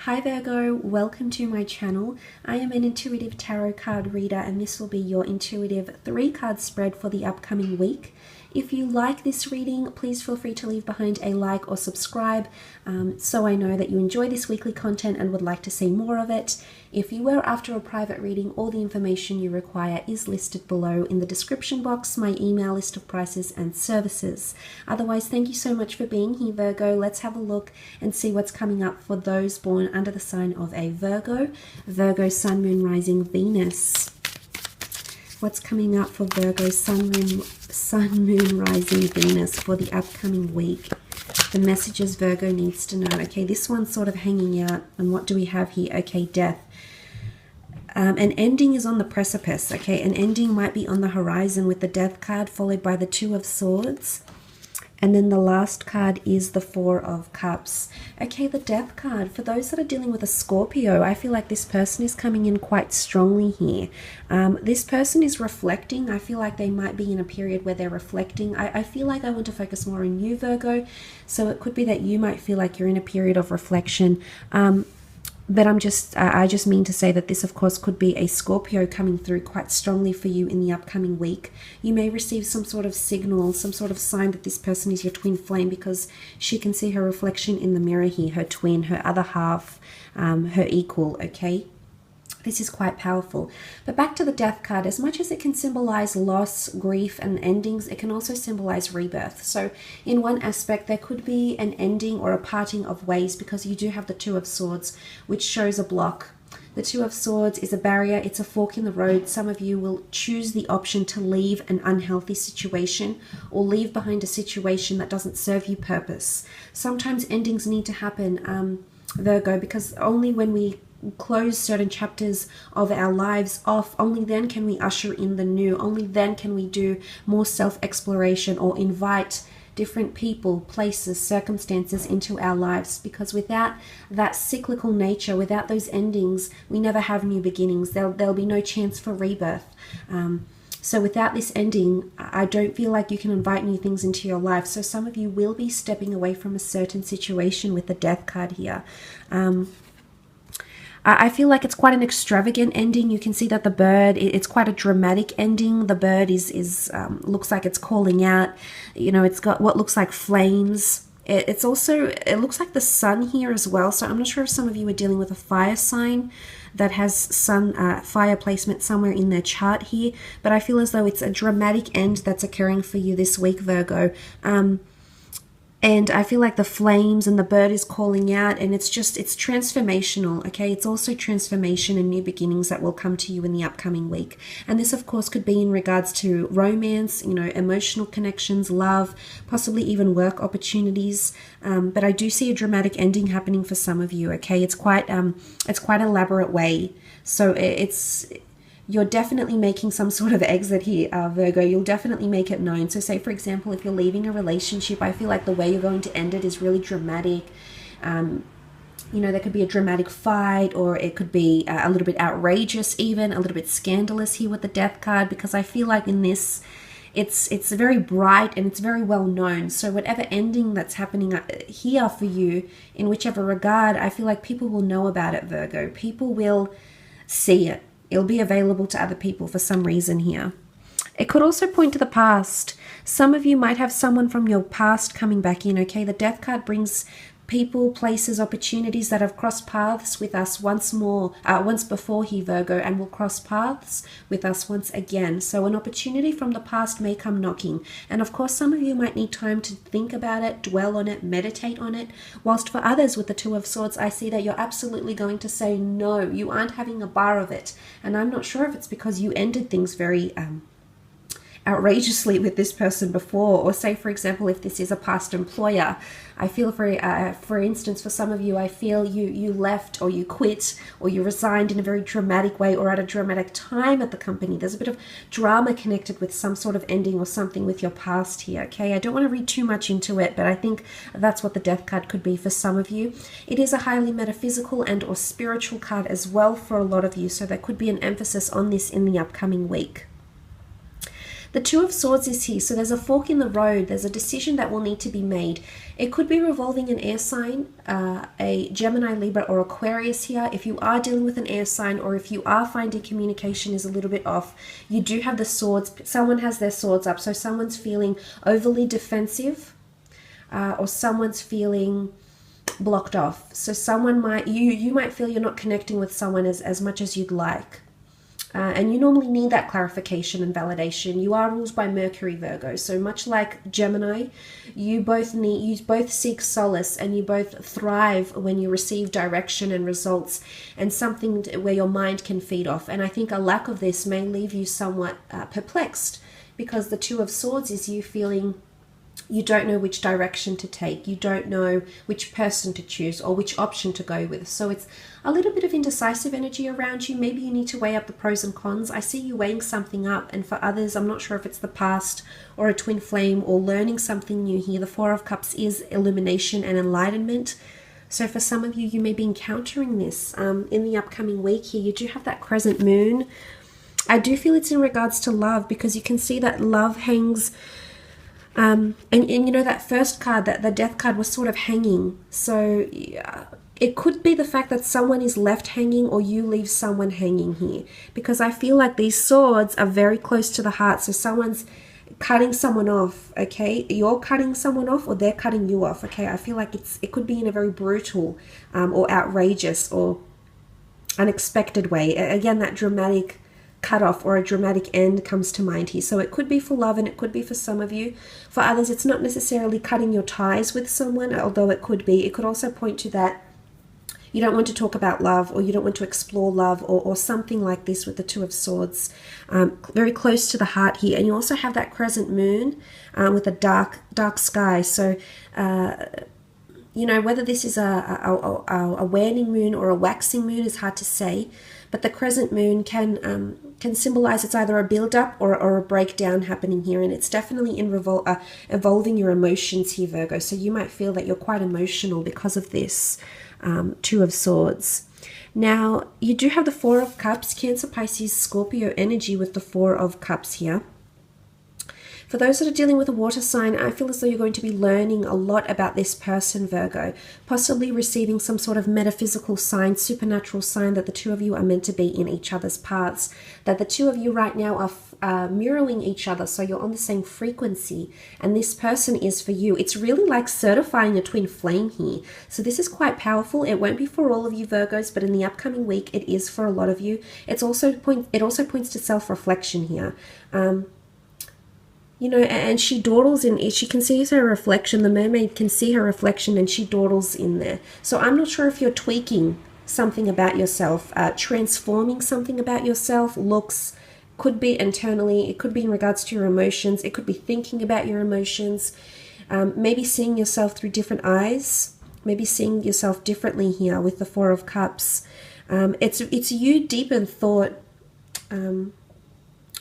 Hi Virgo, welcome to my channel. I am an intuitive tarot card reader and this will be your intuitive 3-card spread for the upcoming week. If you like this reading, please feel free to leave behind a like or subscribe so I know that you enjoy this weekly content and would like to see more of it. If you were after a private reading, all the information you require is listed below in the description box, my email list of prices and services. Otherwise, thank you so much for being here, Virgo. Let's have a look and see what's coming up for those born under the sign of a Virgo. Virgo, Sun, Moon, Rising, Venus. What's coming up for Virgo, Sun, Moon, Rising, Venus for the upcoming week? The messages Virgo needs to know. Okay, this one's sort of hanging out. And what do we have here? Okay, death. An ending is on the precipice. Okay, an ending might be on the horizon with the death card followed by the 2 of Swords. And then the last card is the 4 of Cups. Okay, the death card. For those that are dealing with a Scorpio, I feel like this person is coming in quite strongly here. This person is reflecting. I feel like they might be in a period where they're reflecting. I feel like I want to focus more on you, Virgo. So it could be that you might feel like you're in a period of reflection. But I just mean to say that this, of course, could be a Scorpio coming through quite strongly for you in the upcoming week. You may receive some sort of signal, some sort of sign that this person is your twin flame because she can see her reflection in the mirror here, her twin, her other half, her equal, okay? This is quite powerful. But back to the death card, as much as it can symbolize loss, grief, and endings, it can also symbolize rebirth. So in one aspect, there could be an ending or a parting of ways because you do have the 2 of Swords, which shows a block. The 2 of Swords is a barrier. It's a fork in the road. Some of you will choose the option to leave an unhealthy situation or leave behind a situation that doesn't serve you purpose. Sometimes endings need to happen, Virgo, because only when we close certain chapters of our lives off, only then can we usher in the new. Only then can we do more self-exploration or invite different people, places, circumstances into our lives, because without that cyclical nature, without those endings, we never have new beginnings. There'll be no chance for rebirth. So without this ending, I don't feel like you can invite new things into your life. So some of you will be stepping away from a certain situation with the death card here. I feel like it's quite an extravagant ending. You can see that the bird, it's quite a dramatic ending. The bird looks like it's calling out. You know, it's got what looks like flames. It looks like the sun here as well. So I'm not sure if some of you are dealing with a fire sign that has fire placement somewhere in their chart here. But I feel as though it's a dramatic end that's occurring for you this week, Virgo. And I feel like the flames and the bird is calling out, and it's transformational, okay? It's also transformation and new beginnings that will come to you in the upcoming week. And this, of course, could be in regards to romance, you know, emotional connections, love, possibly even work opportunities. But I do see a dramatic ending happening for some of you, okay? It's quite elaborate way. So you're definitely making some sort of exit here, Virgo. You'll definitely make it known. So say, for example, if you're leaving a relationship, I feel like the way you're going to end it is really dramatic. You know, there could be a dramatic fight, or it could be a little bit outrageous even, a little bit scandalous here with the death card, because I feel like in this, it's very bright and it's very well known. So whatever ending that's happening here for you, in whichever regard, I feel like people will know about it, Virgo. People will see it. It'll be available to other people for some reason here. It could also point to the past. Some of you might have someone from your past coming back in, okay? The death card brings people, places, opportunities that have crossed paths with us once before here, Virgo, and will cross paths with us once again. So an opportunity from the past may come knocking. And of course, some of you might need time to think about it, dwell on it, meditate on it. Whilst for others with the 2 of Swords, I see that you're absolutely going to say no. You aren't having a bar of it. And I'm not sure if it's because you ended things very outrageously with this person before, or say, for example, if this is a past employer, I feel for instance, for some of you, I feel you left or you quit or you resigned in a very dramatic way or at a dramatic time at the company. There's a bit of drama connected with some sort of ending or something with your past here, okay? I don't want to read too much into it, but I think that's what the death card could be for some of you. It is a highly metaphysical and or spiritual card as well for a lot of you, so there could be an emphasis on this in the upcoming week. The Two of Swords is here, so there's a fork in the road. There's a decision that will need to be made. It could be revolving an air sign, a Gemini, Libra, or Aquarius here. If you are dealing with an air sign, or if you are finding communication is a little bit off, you do have the swords. Someone has their swords up, so someone's feeling overly defensive, or someone's feeling blocked off. So someone might, you might feel you're not connecting with someone as much as you'd like. And you normally need that clarification and validation. You are ruled by Mercury, Virgo. So much like Gemini, you both seek solace, and you both thrive when you receive direction and results, and something where your mind can feed off. And I think a lack of this may leave you somewhat perplexed, because the Two of Swords is you feeling you don't know which direction to take. You don't know which person to choose or which option to go with. So it's a little bit of indecisive energy around you. Maybe you need to weigh up the pros and cons. I see you weighing something up. And for others, I'm not sure if it's the past or a twin flame or learning something new here. The Four of Cups is illumination and enlightenment. So for some of you, you may be encountering this in the upcoming week here. You do have that crescent moon. I do feel it's in regards to love, because you can see that love hangs. And you know, that first card, that the death card, was sort of hanging. So it could be the fact that someone is left hanging, or you leave someone hanging here, because I feel like these swords are very close to the heart. So someone's cutting someone off, okay? You're cutting someone off, or they're cutting you off, okay? I feel like it could be in a very brutal or outrageous or unexpected way. Again, that dramatic cut off or a dramatic end comes to mind here. So it could be for love, and it could be for some of you. For others, it's not necessarily cutting your ties with someone, although it could be. It could also point to that you don't want to talk about love, or you don't want to explore love, or something like this with the Two of Swords. Very close to the heart here. And you also have that crescent moon with a dark sky. So you know, whether this is a waning moon or a waxing moon is hard to say, but the crescent moon can symbolize it's either a build-up or a breakdown happening here, and it's definitely in evolving your emotions here, Virgo. So you might feel that you're quite emotional because of this Two of Swords. Now, you do have the Four of Cups, Cancer, Pisces, Scorpio energy with the Four of Cups here. For those that are dealing with a water sign, I feel as though you're going to be learning a lot about this person, Virgo, possibly receiving some sort of metaphysical sign, supernatural sign that the two of you are meant to be in each other's paths, that the two of you right now are mirroring each other, so you're on the same frequency, and this person is for you. It's really like certifying a twin flame here. So this is quite powerful. It won't be for all of you, Virgos, but in the upcoming week, it is for a lot of you. It also points to self-reflection here. You know, and she dawdles in, she can see her reflection. The mermaid can see her reflection, and she dawdles in there. So I'm not sure if you're tweaking something about yourself, transforming something about yourself, looks, could be internally, it could be in regards to your emotions, it could be thinking about your emotions, maybe seeing yourself through different eyes, maybe seeing yourself differently here with the Four of Cups. It's you deep in thought,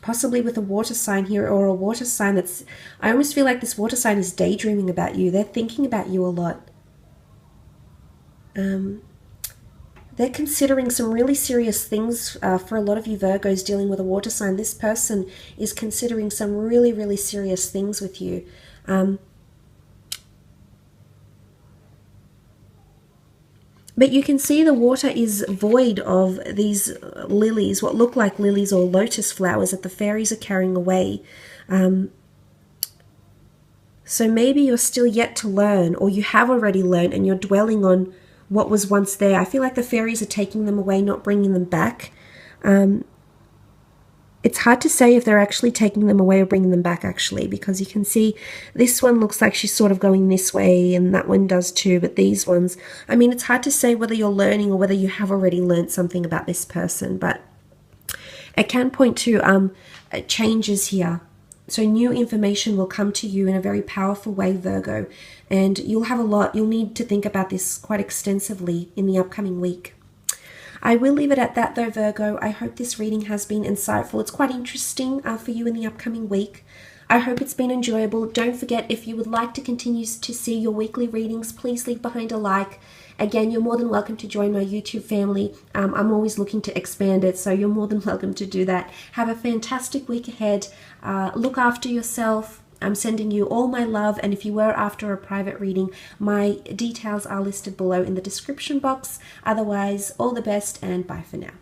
possibly with a water sign here, or a water sign that's, I almost feel like this water sign is daydreaming about you. They're thinking about you a lot. They're considering some really serious things for a lot of you Virgos dealing with a water sign. This person is considering some really, really serious things with you. But you can see the water is void of these lilies, what look like lilies or lotus flowers that the fairies are carrying away. So maybe you're still yet to learn, or you have already learned and you're dwelling on what was once there. I feel like the fairies are taking them away, not bringing them back. It's hard to say if they're actually taking them away or bringing them back, actually, because you can see this one looks like she's sort of going this way, and that one does too, but these ones, I mean, it's hard to say whether you're learning or whether you have already learned something about this person, but it can point to changes here. So new information will come to you in a very powerful way, Virgo, and you'll need to think about this quite extensively in the upcoming week. I will leave it at that though, Virgo. I hope this reading has been insightful. It's quite interesting for you in the upcoming week. I hope it's been enjoyable. Don't forget, if you would like to continue to see your weekly readings, please leave behind a like Again, you're more than welcome to join my YouTube family. I'm always looking to expand it, so you're more than welcome to do that. Have a fantastic week ahead. Look after yourself. I'm sending you all my love, and if you were after a private reading, my details are listed below in the description box. Otherwise, all the best and bye for now.